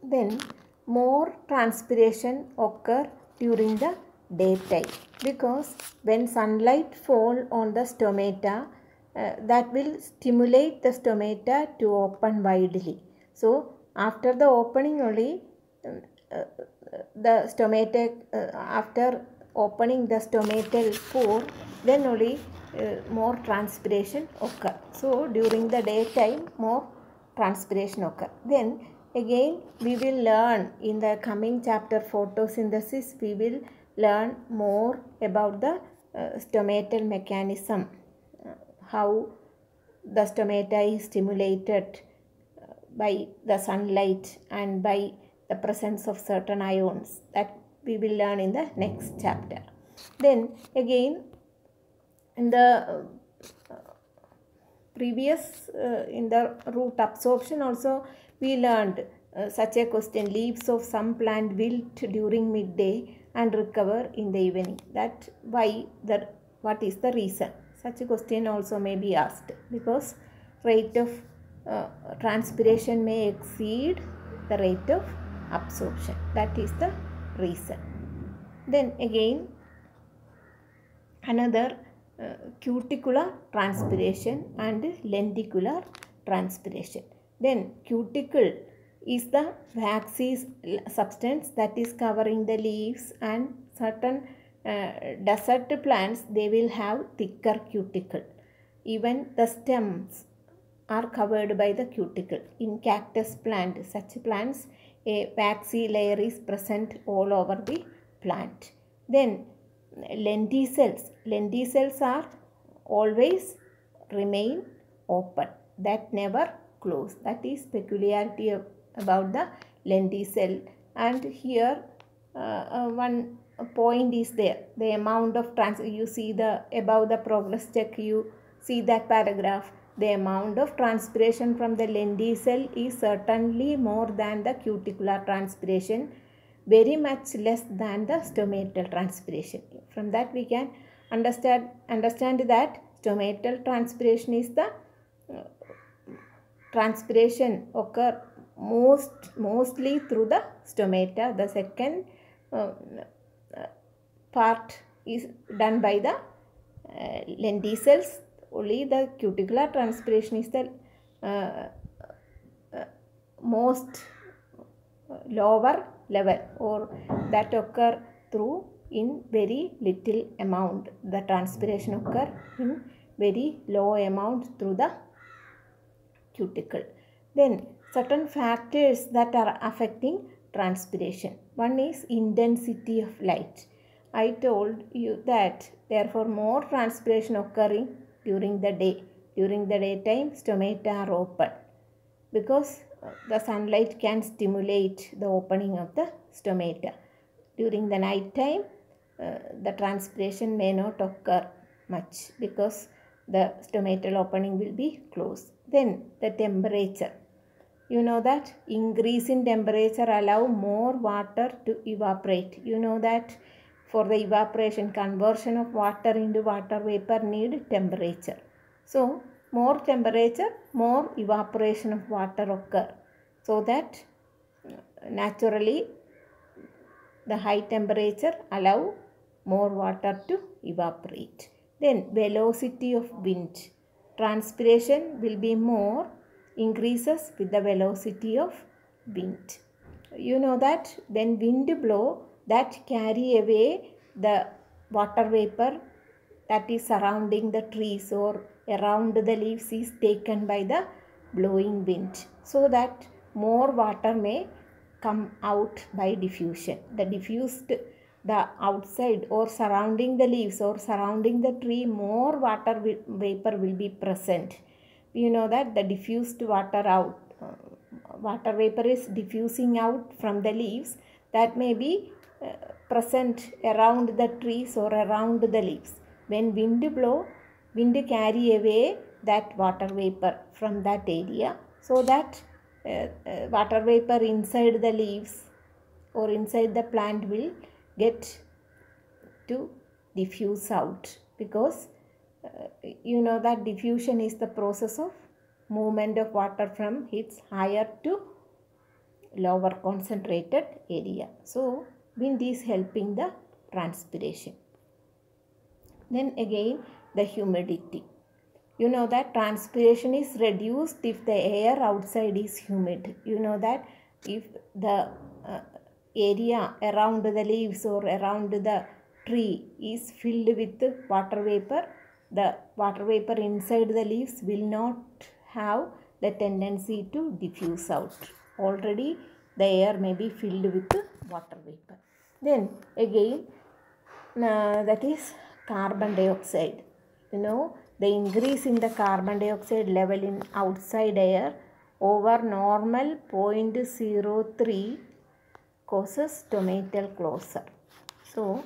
Then more transpiration occur during the daytime, because when sunlight fall on the stomata, that will stimulate the stomata to open widely. So after the opening only, uh, the stomata, after opening the stomatal pore, then only more transpiration occur. So during the daytime more transpiration occur. Then again we will learn in the coming chapter photosynthesis, we will learn more about the stomatal mechanism, how the stomata is stimulated by the sunlight and by the presence of certain ions, that we will learn in the next chapter. Then again in the previous in the root absorption also we learned such a question: leaves of some plant wilt during midday and recover in the evening. That why, what is the reason? Such a question also may be asked, because rate of transpiration may exceed the rate of absorption. That is the reason. Then again another cuticular transpiration and lenticular transpiration. Then cuticle is the waxy substance that is covering the leaves, and certain desert plants, they will have thicker cuticle. Even the stems are covered by the cuticle. In cactus plant, such plants, a waxy layer is present all over the plant. Then lenticels are always remain open, that never close. That is peculiarity about the lenticel. And here one point is there, the amount of you see the above the progress check, you see that paragraph, the amount of transpiration from the lenticel is certainly more than the cuticular transpiration, very much less than the stomatal transpiration. From that we can understand that stomatal transpiration is the transpiration occur mostly through the stomata. The second part is done by the lenticels. Only the cuticular transpiration is the most lower level, or that occur through in very little amount. The transpiration occur in very low amount through the cuticle. Then certain factors that are affecting transpiration. One is intensity of light. I told you that therefore more transpiration occurring during the day. During the daytime stomata are open, because the sunlight can stimulate the opening of the stomata. During the night time the transpiration may not occur much, because the stomatal opening will be closed. Then the temperature. You know that increase in temperature allow more water to evaporate. You know that for the evaporation, conversion of water into water vapor need temperature. So more temperature, more evaporation of water occur, so that naturally the high temperature allow more water to evaporate. Then velocity of wind. Transpiration will be more, increases with the velocity of wind. You know that when wind blow, that carry away the water vapor that is surrounding the trees or around the leaves is taken by the blowing wind, so that more water may come out by diffusion. The diffused, the outside or surrounding the leaves or surrounding the tree, more water vapor will be present. You know that the diffused water out, water vapor is diffusing out from the leaves, that may be present around the trees or around the leaves. When wind blow, wind carry away that water vapor from that area, so that water vapor inside the leaves or inside the plant will get to diffuse out, because you know that diffusion is the process of movement of water from its higher to lower concentrated area. So wind is helping the transpiration. Then again the humidity. You know that transpiration is reduced if the air outside is humid. You know that if the area around the leaves or around the tree is filled with water vapor, the water vapor inside the leaves will not have the tendency to diffuse out. Already the air may be filled with water vapor. Then again that is carbon dioxide. You know, the increase in the carbon dioxide level in outside air over normal 0.03 causes stomatal closure. So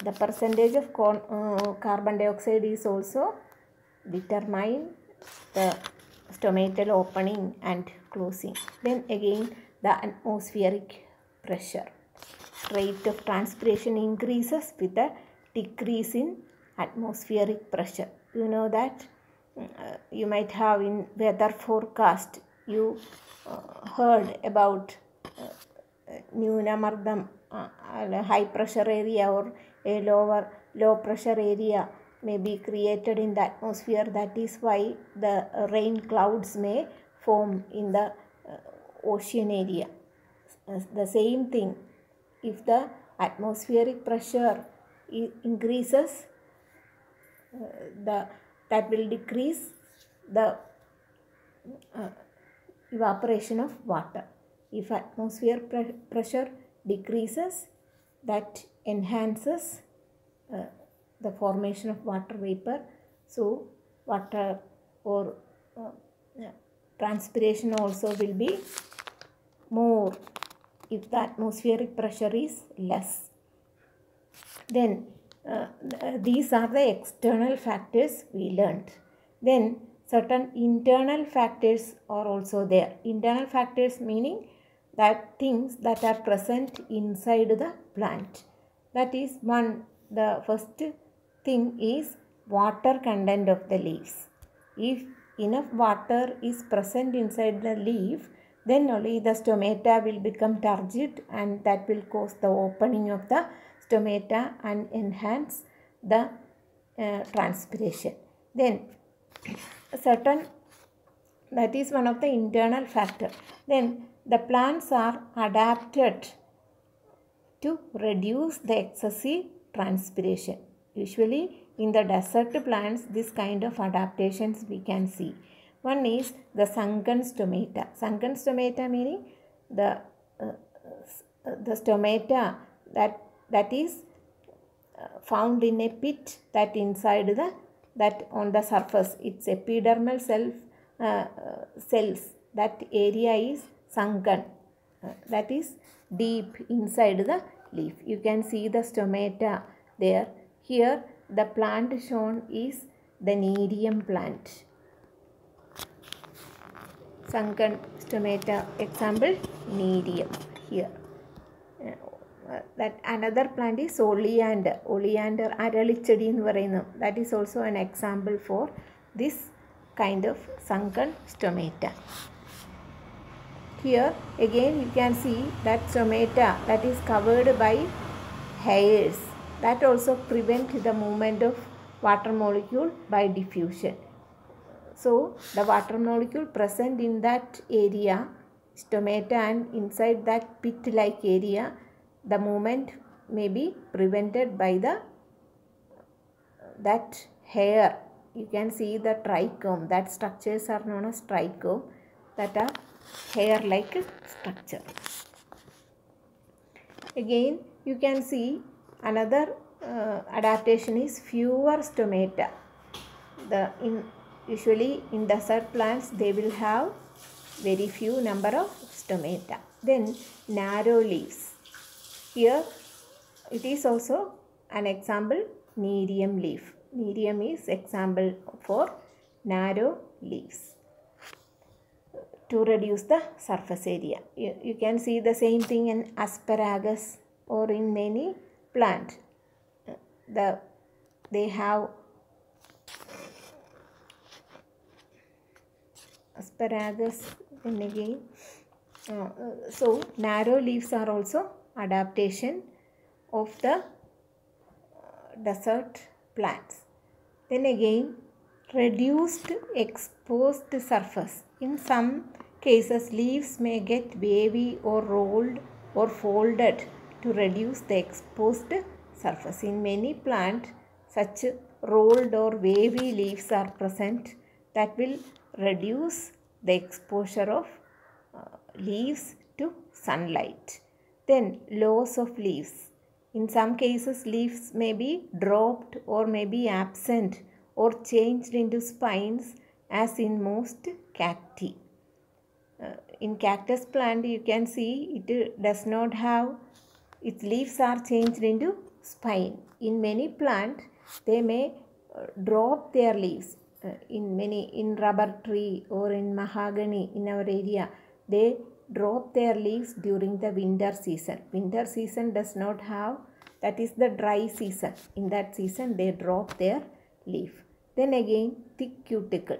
the percentage of carbon dioxide is also determine the stomatal opening and closing. Then again the atmospheric pressure. Rate of transpiration increases with a decrease in atmospheric pressure. You know that you might have in weather forecast you heard about Nunamardam, high pressure area or a low pressure area may be created in the atmosphere. That is why the rain clouds may form in the ocean area. The same thing, if the atmospheric pressure increases, that will decrease the evaporation of water. If atmosphere pressure decreases, that enhances the formation of water vapor. So water or transpiration also will be more if the atmospheric pressure is less. Then these are the external factors we learned. Then certain internal factors are also there. Internal factors meaning that things that are present inside the plant. That is one, the first thing is water content of the leaves. If enough water is present inside the leaf, then only the stomata will become turgid, and that will cause the opening of the stomata and enhance the transpiration. Then certain, that is one of the internal factor. Then the plants are adapted to reduce the excessive transpiration. Usually in the desert plants this kind of adaptations we can see. One is the sunken stomata. Sunken stomata meaning the stomata that is found in a pit, that inside that on the surface its epidermal cells, that area is sunken, that is deep inside the leaf. You can see the stomata there. Here the plant shown is the Nerium plant. Sunken stomata, example Nerium here. That another plant is oleander. Oleander aralichedi ennu parayunnu. That is also an example for this kind of sunken stomata. Here again you can see that stomata that is covered by hairs, that also prevent the movement of water molecule by diffusion. So the water molecule present in that area, stomata, and inside that pit-like area, the movement may be prevented by that hair. You can see the trichome, that structures are known as trichome, that are hair-like structure. Again you can see another adaptation is fewer stomata. Usually in desert plants they will have very few number of stomata. Then narrow leaves. Here it is also an example, Nerium leaf. Nerium is example for narrow leaves to reduce the surface area. You can see the same thing in asparagus or in many plants. They have asparagus, then again So narrow leaves are also adaptation of the desert plants. Then again, reduced exposed surface. In some cases, leaves may get wavy or rolled or folded to reduce the exposed surface. In many plants, such rolled or wavy leaves are present that will reduce the exposure of leaves to sunlight. Then loss of leaves. In some cases, leaves may be dropped or may be absent or changed into spines, as in most cacti. In cactus plant, you can see it does not have, its leaves are changed into spine. In many plants, they may drop their leaves. In rubber tree or in mahogany in our area, they drop their leaves during the winter season. Winter season does not have, that is the dry season. In that season, they drop their leaf. Then again, thick cuticle.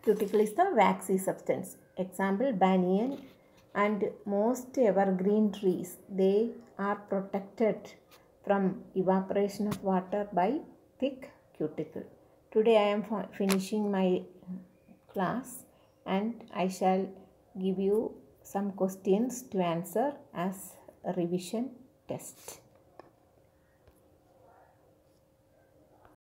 Cuticle is the waxy substance. Example, banyan and most evergreen trees. They are protected from evaporation of water by thick cuticle. Today I am finishing my class and I shall give you some questions to answer as a revision test.